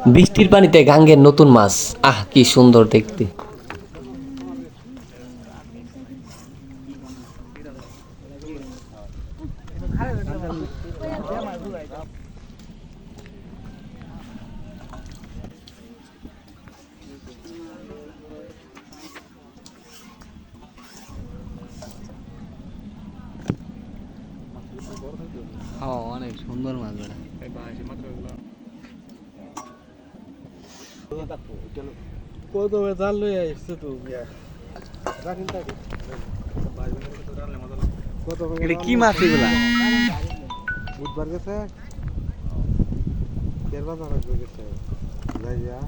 বৃষ্টির পানিতে গাঙ্গের নতুন মাছ, আহ কি সুন্দর দেখতে। অনেক সুন্দর মাছ ধরা। কত জাল লই আইছে তো কি মাছ এগুলা? বুধবার গেছে কেরবা গেছে যাইয়া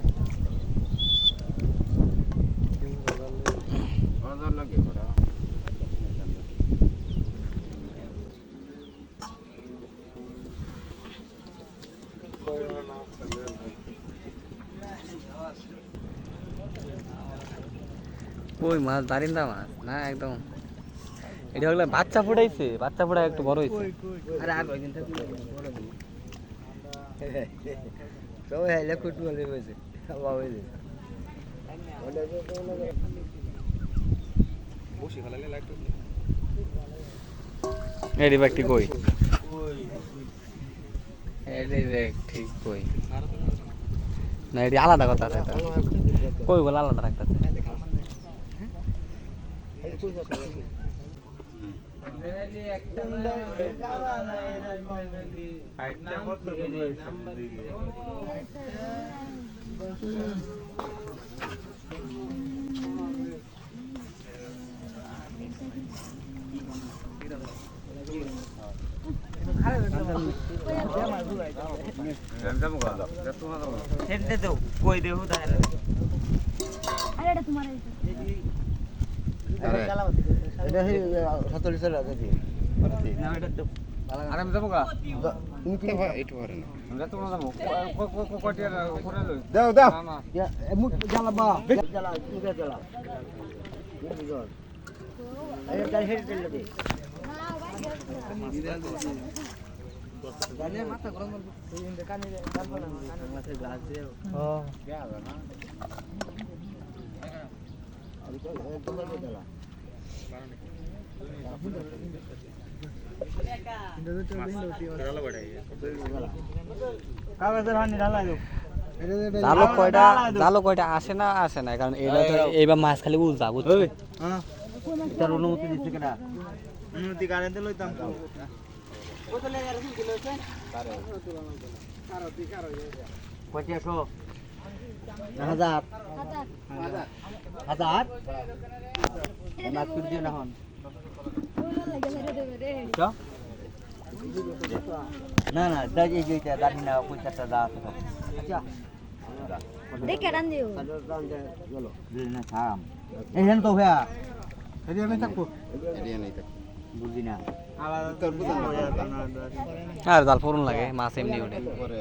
ওই মাছ দারিন্দা মাছ না একদম। এটা হলো বাচ্চা ফুটাইছে, বাচ্চা ফুটাই একটু বড় হয়েছে। আরে আর কয়দিন থাকি বড় দিন সবাই হাইলে কুটু বলে বসে বাবা হইছে বসি খালালে লাইট এডি ব্যক্তি কই? এডি ব্যক্তি কই? না এডি আলাদা কথা আছে এটা। কই বলে আলাদা রাখতাছে। মাথা গরম জালো কয়টা আসে না কারণ এটা তো এইবার মাছ খালি উল্টা বুঝছো। তার অনুমতি দিচ্ছে কিনা অনুমতি কারেন্টে লইতাম কয়টাশো 1000 1000 মাছ তুই দিও না হন না না দাই এই যেটা দানি না পয়সাটা দা আছে আচ্ছা দেখে রান দিও চলো দিন না থাম এই হেন তো ভাইয়া এরিয়া নাই থাকবো এরিয়া নাই থাকবো বুঝি না আলাদা তোর বুঝা আর জাল ফোরন লাগে মাছ এমনি ওঠে পরে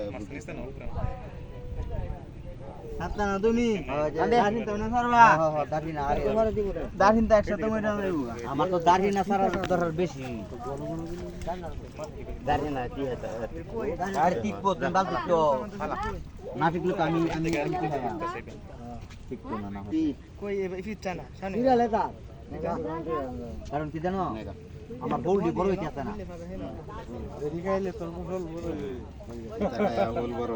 হাতটা না তুমি দাড়ি তো না সারবা হ্যাঁ দাড়ি না আরে দাড়ি তো একসাথে মইরা যাইবো আমার তো দাড়ি না সারা দরকার বেশি দাড়ি না কি হতো আর টিকবো বাল টিকতো না টিকলে তো আমি কি হয় টিকতো না না কই এই ফিটটা না সামনে নিরালে দা কারণ কি জানো আমার বউডি বড় হইতে আছে না এদিকে আইলে তোর ফসল বড় হইবে টাকা বল বড়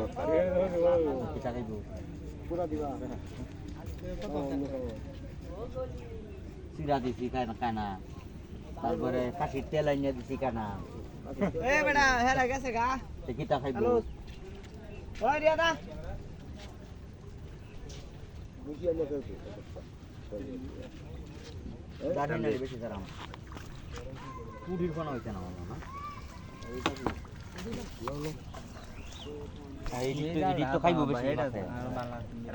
কি টাকাইবো পুরা দিবা সিরা দিছি কানা তারপরে কাশির তেল আইনা দিছি কানা এ বেটা হেরা গেছে গা তে কি টাকাইবো ওই রিয়াদা বুঝি আইলে কইছো দাঁড়ি না বেশি দাঁড়াম পুডির কোনা হইছে না না এই তো খাইবো বেশি আছে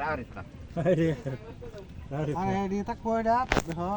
রাড়িস না আরে এডি তাক কইডা দেখো